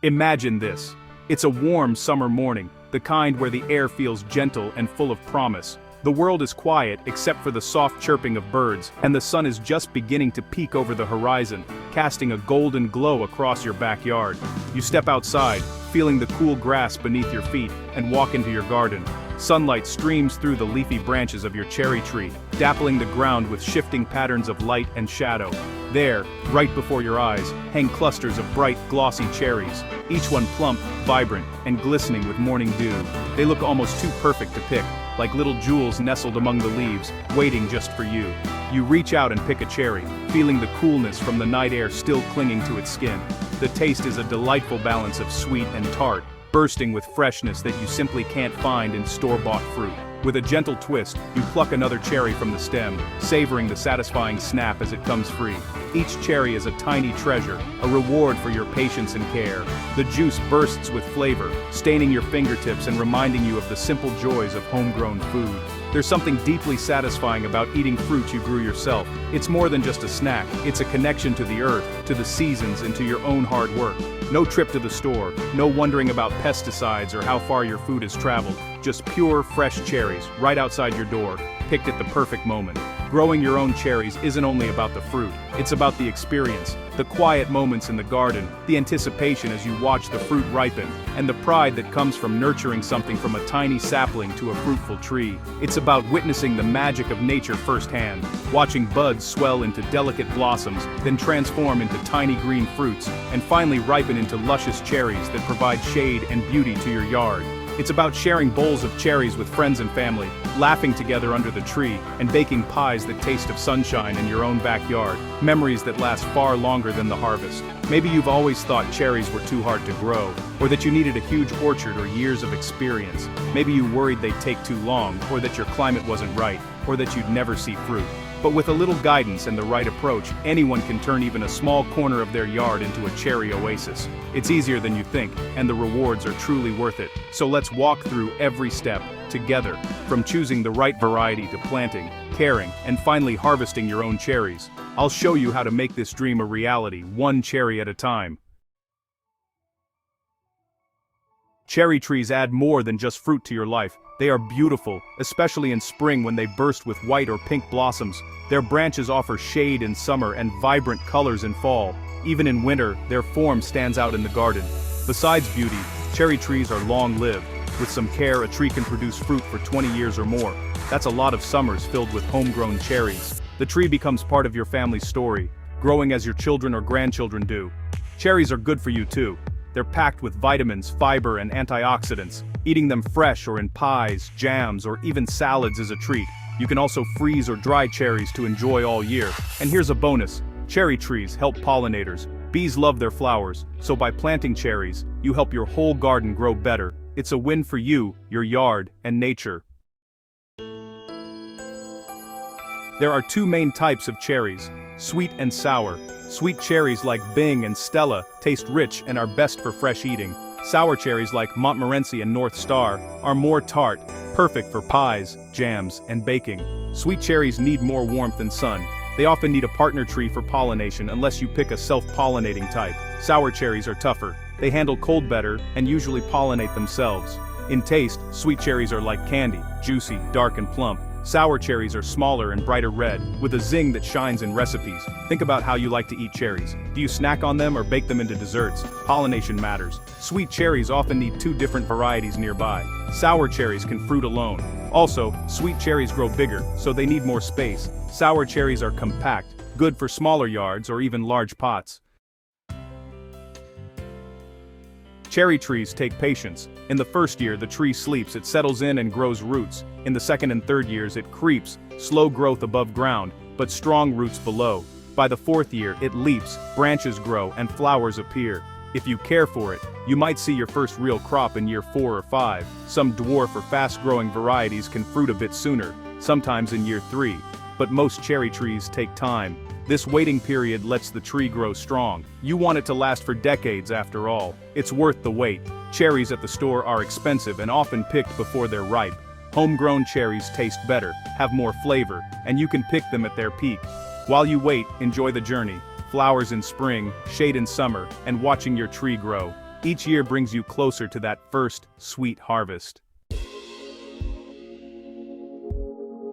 Imagine this. It's a warm summer morning, the kind where the air feels gentle and full of promise. The world is quiet except for the soft chirping of birds, and the sun is just beginning to peek over the horizon, casting a golden glow across your backyard. You step outside, feeling the cool grass beneath your feet, and walk into your garden. Sunlight streams through the leafy branches of your cherry tree, dappling the ground with shifting patterns of light and shadow. There, right before your eyes, hang clusters of bright, glossy cherries, each one plump, vibrant, and glistening with morning dew. They look almost too perfect to pick, like little jewels nestled among the leaves, waiting just for you. You reach out and pick a cherry, feeling the coolness from the night air still clinging to its skin. The taste is a delightful balance of sweet and tart, bursting with freshness that you simply can't find in store-bought fruit. With a gentle twist, you pluck another cherry from the stem, savoring the satisfying snap as it comes free. Each cherry is a tiny treasure, a reward for your patience and care. The juice bursts with flavor, staining your fingertips and reminding you of the simple joys of homegrown food. There's something deeply satisfying about eating fruit you grew yourself. It's more than just a snack, it's a connection to the earth, to the seasons, and to your own hard work. No trip to the store, no wondering about pesticides or how far your food has traveled. Just pure, fresh cherries, right outside your door, picked at the perfect moment. Growing your own cherries isn't only about the fruit, it's about the experience, the quiet moments in the garden, the anticipation as you watch the fruit ripen, and the pride that comes from nurturing something from a tiny sapling to a fruitful tree. It's about witnessing the magic of nature firsthand, watching buds swell into delicate blossoms, then transform into tiny green fruits, and finally ripen into luscious cherries that provide shade and beauty to your yard. It's about sharing bowls of cherries with friends and family, laughing together under the tree, and baking pies that taste of sunshine in your own backyard, memories that last far longer than the harvest. Maybe you've always thought cherries were too hard to grow, or that you needed a huge orchard or years of experience. Maybe you worried they'd take too long, or that your climate wasn't right, or that you'd never see fruit. But with a little guidance and the right approach, anyone can turn even a small corner of their yard into a cherry oasis. It's easier than you think, and the rewards are truly worth it. So let's walk through every step, together, from choosing the right variety to planting, caring, and finally harvesting your own cherries. I'll show you how to make this dream a reality, one cherry at a time. Cherry trees add more than just fruit to your life. They are beautiful, especially in spring when they burst with white or pink blossoms. Their branches offer shade in summer and vibrant colors in fall. Even in winter, their form stands out in the garden. Besides beauty, cherry trees are long-lived. With some care, a tree can produce fruit for 20 years or more. That's a lot of summers filled with homegrown cherries. The tree becomes part of your family's story, growing as your children or grandchildren do. Cherries are good for you too. They're packed with vitamins, fiber, and antioxidants. Eating them fresh or in pies, jams, or even salads is a treat. You can also freeze or dry cherries to enjoy all year. And here's a bonus. Cherry trees help pollinators. Bees love their flowers, so by planting cherries, you help your whole garden grow better. It's a win for you, your yard, and nature. There are two main types of cherries, sweet and sour. Sweet cherries like Bing and Stella taste rich and are best for fresh eating. Sour cherries like Montmorency and North Star are more tart, perfect for pies, jams, and baking. Sweet cherries need more warmth and sun. They often need a partner tree for pollination unless you pick a self-pollinating type. Sour cherries are tougher. They handle cold better and usually pollinate themselves. In taste, sweet cherries are like candy, juicy, dark and plump. Sour cherries are smaller and brighter red, with a zing that shines in recipes. Think about how you like to eat cherries. Do you snack on them or bake them into desserts? Pollination matters. Sweet cherries often need two different varieties nearby. Sour cherries can fruit alone. Also, sweet cherries grow bigger, so they need more space. Sour cherries are compact, good for smaller yards or even large pots. Cherry trees take patience. In the first year, the tree sleeps, it settles in and grows roots. In the second and third years, it creeps, slow growth above ground, but strong roots below. By the fourth year, it leaps, branches grow, and flowers appear. If you care for it, you might see your first real crop in year 4 or 5. Some dwarf or fast-growing varieties can fruit a bit sooner, sometimes in year 3. But most cherry trees take time. This waiting period lets the tree grow strong. You want it to last for decades after all. It's worth the wait. Cherries at the store are expensive and often picked before they're ripe. Homegrown cherries taste better, have more flavor, and you can pick them at their peak. While you wait, enjoy the journey. Flowers in spring, shade in summer, and watching your tree grow. Each year brings you closer to that first, sweet harvest.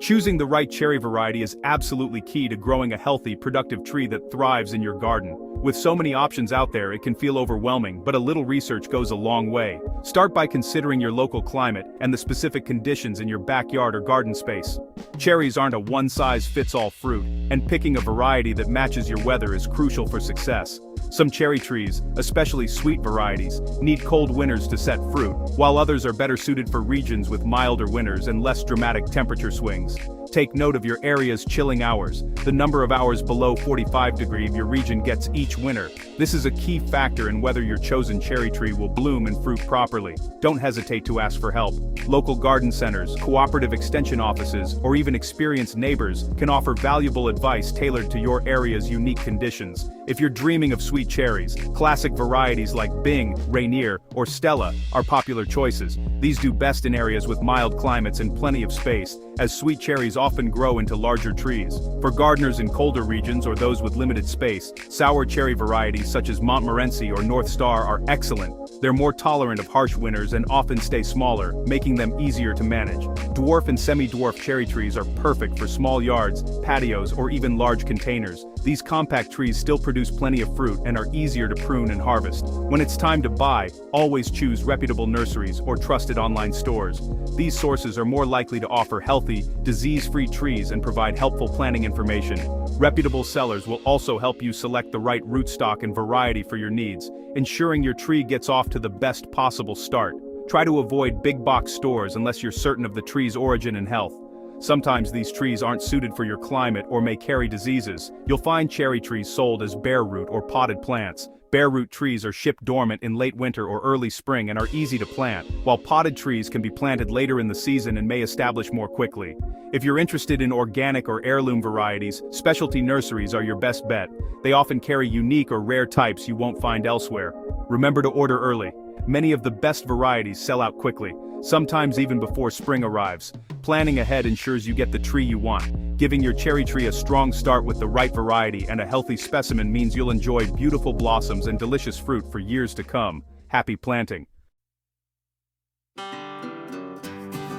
Choosing the right cherry variety is absolutely key to growing a healthy, productive tree that thrives in your garden. With so many options out there, it can feel overwhelming, but a little research goes a long way. Start by considering your local climate and the specific conditions in your backyard or garden space. Cherries aren't a one-size-fits-all fruit, and picking a variety that matches your weather is crucial for success. Some cherry trees, especially sweet varieties, need cold winters to set fruit, while others are better suited for regions with milder winters and less dramatic temperature swings. Take note of your area's chilling hours. The number of hours below 45 degrees your region gets each winter. This is a key factor in whether your chosen cherry tree will bloom and fruit properly. Don't hesitate to ask for help. Local garden centers, cooperative extension offices, or even experienced neighbors can offer valuable advice tailored to your area's unique conditions. If you're dreaming of sweet cherries, classic varieties like Bing, Rainier, or Stella are popular choices. These do best in areas with mild climates and plenty of space, as sweet cherries often grow into larger trees. For gardeners in colder regions or those with limited space, sour cherry varieties such as Montmorency or North Star are excellent. They're more tolerant of harsh winters and often stay smaller, making them easier to manage. Dwarf and semi-dwarf cherry trees are perfect for small yards, patios, or even large containers. These compact trees still produce plenty of fruit and are easier to prune and harvest. When it's time to buy, always choose reputable nurseries or trusted online stores. These sources are more likely to offer healthy, disease-free trees and provide helpful planting information. Reputable sellers will also help you select the right rootstock and variety for your needs, ensuring your tree gets off to the best possible start. Try to avoid big box stores unless you're certain of the tree's origin and health. Sometimes these trees aren't suited for your climate or may carry diseases. You'll find cherry trees sold as bare root or potted plants. Bare root trees are shipped dormant in late winter or early spring and are easy to plant, while potted trees can be planted later in the season and may establish more quickly. If you're interested in organic or heirloom varieties, specialty nurseries are your best bet. They often carry unique or rare types you won't find elsewhere. Remember to order early. Many of the best varieties sell out quickly, sometimes even before spring arrives. Planning ahead ensures you get the tree you want. Giving your cherry tree a strong start with the right variety and a healthy specimen means you'll enjoy beautiful blossoms and delicious fruit for years to come. Happy planting!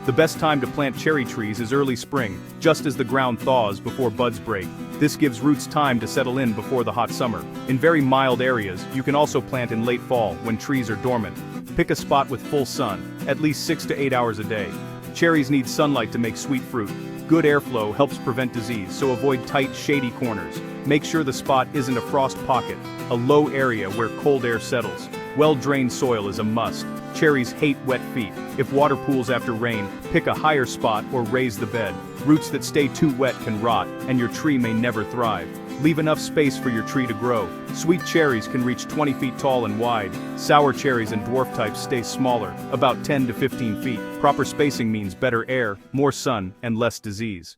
The best time to plant cherry trees is early spring, just as the ground thaws before buds break. This gives roots time to settle in before the hot summer. In very mild areas, you can also plant in late fall, when trees are dormant. Pick a spot with full sun, at least 6 to 8 hours a day. Cherries need sunlight to make sweet fruit. Good airflow helps prevent disease, so avoid tight, shady corners. Make sure the spot isn't a frost pocket, a low area where cold air settles. Well-drained soil is a must. Cherries hate wet feet. If water pools after rain, pick a higher spot or raise the bed. Roots that stay too wet can rot, and your tree may never thrive. Leave enough space for your tree to grow. Sweet cherries can reach 20 feet tall and wide. Sour cherries and dwarf types stay smaller, about 10 to 15 feet. Proper spacing means better air, more sun, and less disease.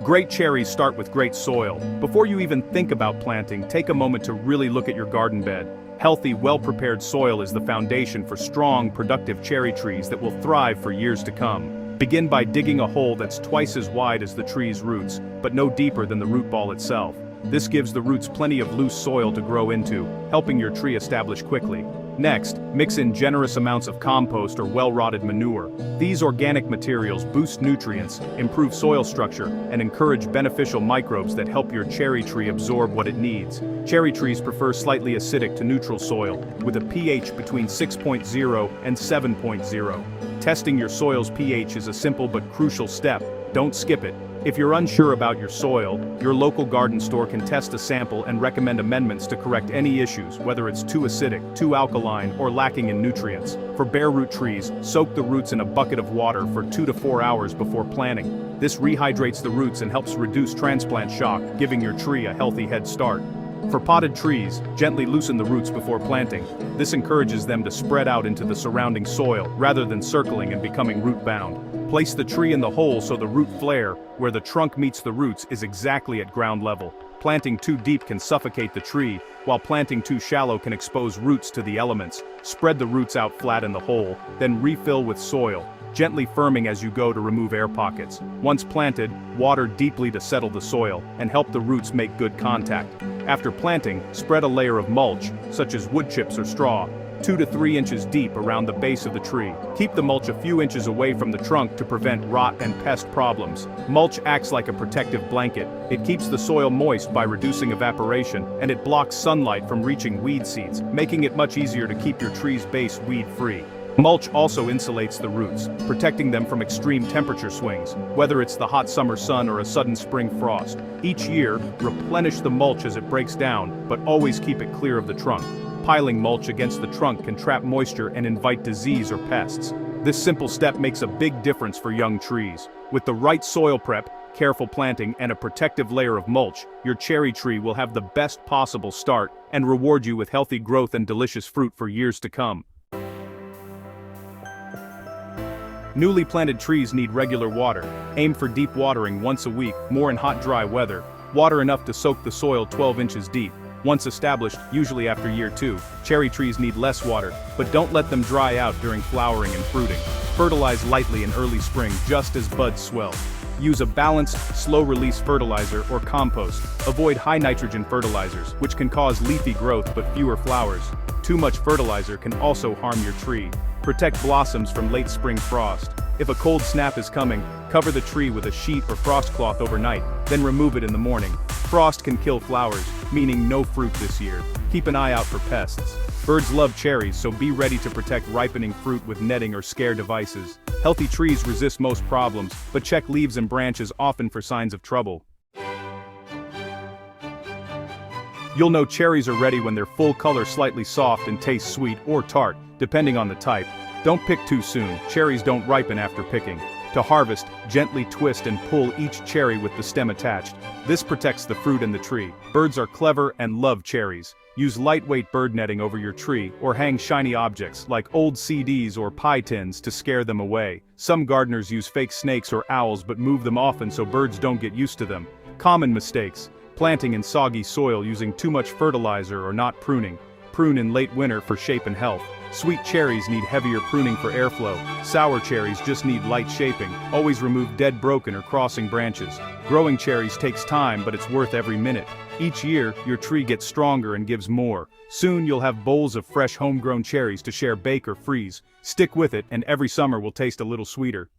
Great cherries start with great soil. Before you even think about planting, take a moment to really look at your garden bed. Healthy, well-prepared soil is the foundation for strong, productive cherry trees that will thrive for years to come. Begin by digging a hole that's twice as wide as the tree's roots, but no deeper than the root ball itself. This gives the roots plenty of loose soil to grow into, helping your tree establish quickly. Next, mix in generous amounts of compost or well-rotted manure. These organic materials boost nutrients, improve soil structure, and encourage beneficial microbes that help your cherry tree absorb what it needs. Cherry trees prefer slightly acidic to neutral soil, with a pH between 6.0 and 7.0. Testing your soil's pH is a simple but crucial step. Don't skip it. If you're unsure about your soil, your local garden store can test a sample and recommend amendments to correct any issues, whether it's too acidic, too alkaline, or lacking in nutrients. For bare root trees, soak the roots in a bucket of water for 2 to 4 hours before planting. This rehydrates the roots and helps reduce transplant shock, giving your tree a healthy head start. For potted trees, gently loosen the roots before planting. This encourages them to spread out into the surrounding soil, rather than circling and becoming root-bound. Place the tree in the hole so the root flare, where the trunk meets the roots, is exactly at ground level. Planting too deep can suffocate the tree, while planting too shallow can expose roots to the elements. Spread the roots out flat in the hole, then refill with soil, gently firming as you go to remove air pockets. Once planted, water deeply to settle the soil, and help the roots make good contact. After planting, spread a layer of mulch, such as wood chips or straw, 2 to 3 inches deep around the base of the tree. Keep the mulch a few inches away from the trunk to prevent rot and pest problems. Mulch acts like a protective blanket. It keeps the soil moist by reducing evaporation, and it blocks sunlight from reaching weed seeds, making it much easier to keep your tree's base weed-free. Mulch also insulates the roots, protecting them from extreme temperature swings, whether it's the hot summer sun or a sudden spring frost. Each year, replenish the mulch as it breaks down, but always keep it clear of the trunk. Piling mulch against the trunk can trap moisture and invite disease or pests. This simple step makes a big difference for young trees. With the right soil prep, careful planting, and a protective layer of mulch, your cherry tree will have the best possible start and reward you with healthy growth and delicious fruit for years to come. Newly planted trees need regular water. Aim for deep watering once a week, more in hot, dry weather. Water enough to soak the soil 12 inches deep. Once established, usually after year 2, cherry trees need less water, but don't let them dry out during flowering and fruiting. Fertilize lightly in early spring just as buds swell. Use a balanced, slow-release fertilizer or compost. Avoid high nitrogen fertilizers, which can cause leafy growth but fewer flowers. Too much fertilizer can also harm your tree. Protect blossoms from late spring frost. If a cold snap is coming, cover the tree with a sheet or frost cloth overnight, then remove it in the morning. Frost can kill flowers, meaning no fruit this year. Keep an eye out for pests. Birds love cherries, so be ready to protect ripening fruit with netting or scare devices. Healthy trees resist most problems, but check leaves and branches often for signs of trouble. You'll know cherries are ready when they're full color, slightly soft, and taste sweet or tart, depending on the type. Don't pick too soon. Cherries don't ripen after picking. To harvest, gently twist and pull each cherry with the stem attached. This protects the fruit and the tree. Birds are clever and love cherries. Use lightweight bird netting over your tree, or hang shiny objects like old CDs or pie tins to scare them away. Some gardeners use fake snakes or owls but move them often so birds don't get used to them. Common mistakes: planting in soggy soil, using too much fertilizer, or not pruning. Prune in late winter for shape and health. Sweet cherries need heavier pruning for airflow. Sour cherries just need light shaping. Always remove dead, broken, or crossing branches. Growing cherries takes time, but it's worth every minute. Each year, your tree gets stronger and gives more. Soon you'll have bowls of fresh homegrown cherries to share, bake, or freeze. Stick with it, and every summer will taste a little sweeter.